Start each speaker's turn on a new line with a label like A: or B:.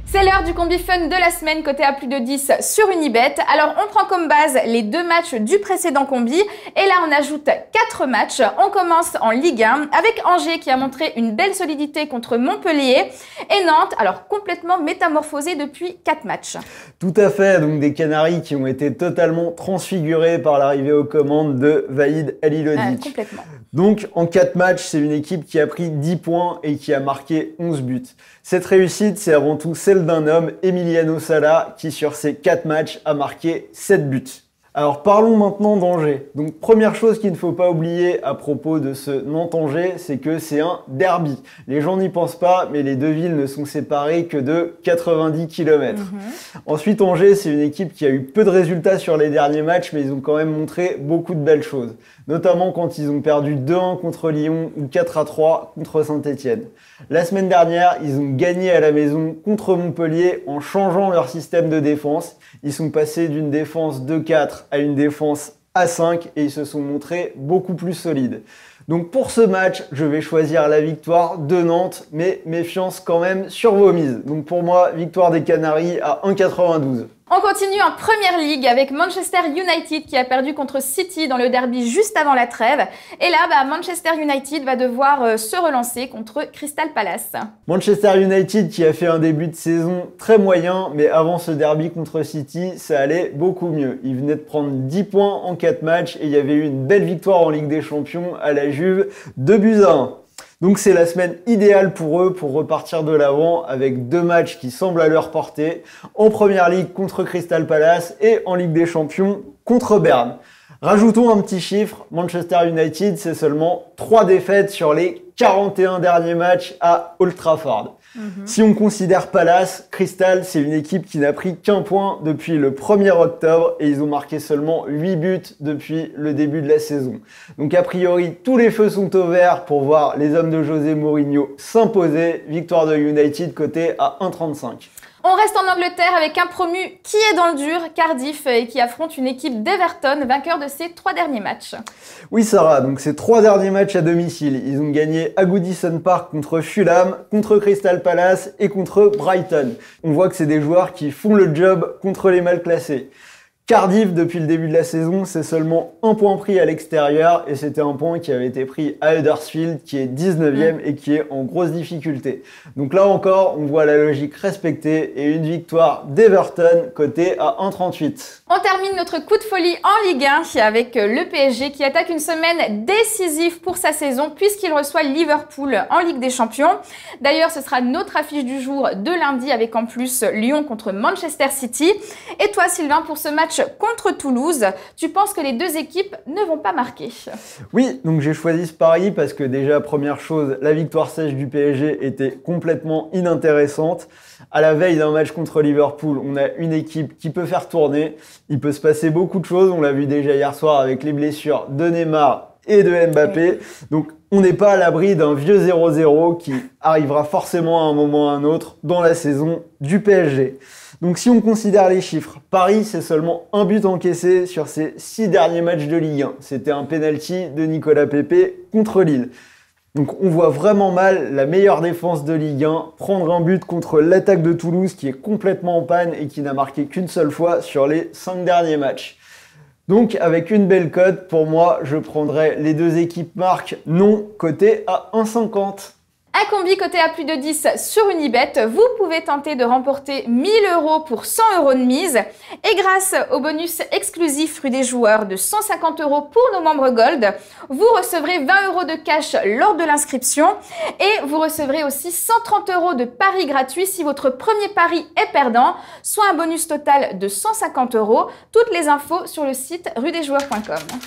A: C'est l'heure du combi fun de la semaine coté à plus de 10 sur Unibet. Alors on prend comme base les 2 matchs du précédent combi et là on ajoute 4 matchs. On commence en Ligue 1 avec Angers qui a montré une belle solidité contre Montpellier et Nantes, alors complètement métamorphosé depuis 4 matchs.
B: Tout à fait, donc des Canaries qui ont été totalement transfigurés par l'arrivée aux commandes de Vahid Halilhodžić.
A: Complètement.
B: Donc en 4 matchs, c'est une équipe qui a pris 10 points et qui a marqué 11 buts. Cette réussite, c'est avant tout celle d'un homme, Emiliano Sala, qui sur ces 4 matchs a marqué 7 buts. Alors parlons maintenant d'Angers. Donc première chose qu'il ne faut pas oublier à propos de ce Nantes-Angers, c'est que c'est un derby. Les gens n'y pensent pas, mais les deux villes ne sont séparées que de 90 km. Ensuite, Angers, c'est une équipe qui a eu peu de résultats sur les derniers matchs, mais ils ont quand même montré beaucoup de belles choses. Notamment quand ils ont perdu 2-1 contre Lyon ou 4-3 contre Saint-Etienne. La semaine dernière, ils ont gagné à la maison contre Montpellier en changeant leur système de défense. Ils sont passés d'une défense 2-4 à une défense à 5 et ils se sont montrés beaucoup plus solides. Donc pour ce match, je vais choisir la victoire de Nantes, mais méfiance quand même sur vos mises. Donc pour moi, victoire des Canaries à 1,92.
A: On continue en Première Ligue avec Manchester United qui a perdu contre City dans le derby juste avant la trêve. Et là, Manchester United va devoir se relancer contre Crystal Palace.
B: Manchester United qui a fait un début de saison très moyen, mais avant ce derby contre City, ça allait beaucoup mieux. Ils venaient de prendre 10 points en 4 matchs et il y avait eu une belle victoire en Ligue des Champions à la Juve, 2-1. Donc c'est la semaine idéale pour eux pour repartir de l'avant avec 2 matchs qui semblent à leur portée, en Première Ligue contre Crystal Palace et en Ligue des Champions contre Berne. Rajoutons un petit chiffre, Manchester United c'est seulement 3 défaites sur les 41 derniers matchs à Old Trafford. Si on considère Palace, Crystal c'est une équipe qui n'a pris qu'un point depuis le 1er octobre et ils ont marqué seulement 8 buts depuis le début de la saison. Donc a priori tous les feux sont au vert pour voir les hommes de José Mourinho s'imposer, victoire de United coté à 1,35.
A: On reste en Angleterre avec un promu qui est dans le dur, Cardiff, et qui affronte une équipe d'Everton, vainqueur de ses 3 derniers matchs.
B: Oui Sarah, donc ces 3 derniers matchs à domicile, ils ont gagné à Goodison Park contre Fulham, contre Crystal Palace et contre Brighton. On voit que c'est des joueurs qui font le job contre les mal classés. Cardiff, depuis le début de la saison, c'est seulement 1 point pris à l'extérieur et c'était un point qui avait été pris à Huddersfield qui est 19e et qui est en grosse difficulté. Donc là encore, on voit la logique respectée et une victoire d'Everton cotée à 1,38.
A: On termine notre coup de folie en Ligue 1 avec le PSG qui attaque une semaine décisive pour sa saison puisqu'il reçoit Liverpool en Ligue des Champions. D'ailleurs, ce sera notre affiche du jour de lundi avec en plus Lyon contre Manchester City. Et toi Sylvain, pour ce match contre Toulouse, tu penses que les 2 équipes ne vont pas marquer?
B: Oui, donc j'ai choisi ce pari parce que déjà, première chose, la victoire sèche du PSG était complètement inintéressante. À la veille d'un match contre Liverpool, on a une équipe qui peut faire tourner. Il peut se passer beaucoup de choses, on l'a vu déjà hier soir avec les blessures de Neymar et de Mbappé. Donc on n'est pas à l'abri d'un vieux 0-0 qui arrivera forcément à un moment ou à un autre dans la saison du PSG. Donc si on considère les chiffres, Paris c'est seulement 1 but encaissé sur ses 6 derniers matchs de Ligue 1. C'était un penalty de Nicolas Pepe contre Lille. Donc on voit vraiment mal la meilleure défense de Ligue 1 prendre un but contre l'attaque de Toulouse qui est complètement en panne et qui n'a marqué qu'une seule fois sur les 5 derniers matchs. Donc avec une belle cote, pour moi, je prendrais les 2 équipes marques non cotées à 1,50.
A: Un combi coté à plus de 10 sur Unibet, vous pouvez tenter de remporter 1 000 € pour 100 € de mise. Et grâce au bonus exclusif rue des joueurs de 150 € pour nos membres Gold, vous recevrez 20 € de cash lors de l'inscription. Et vous recevrez aussi 130 € de paris gratuits si votre premier pari est perdant, soit un bonus total de 150 €. Toutes les infos sur le site rudesjoueurs.com.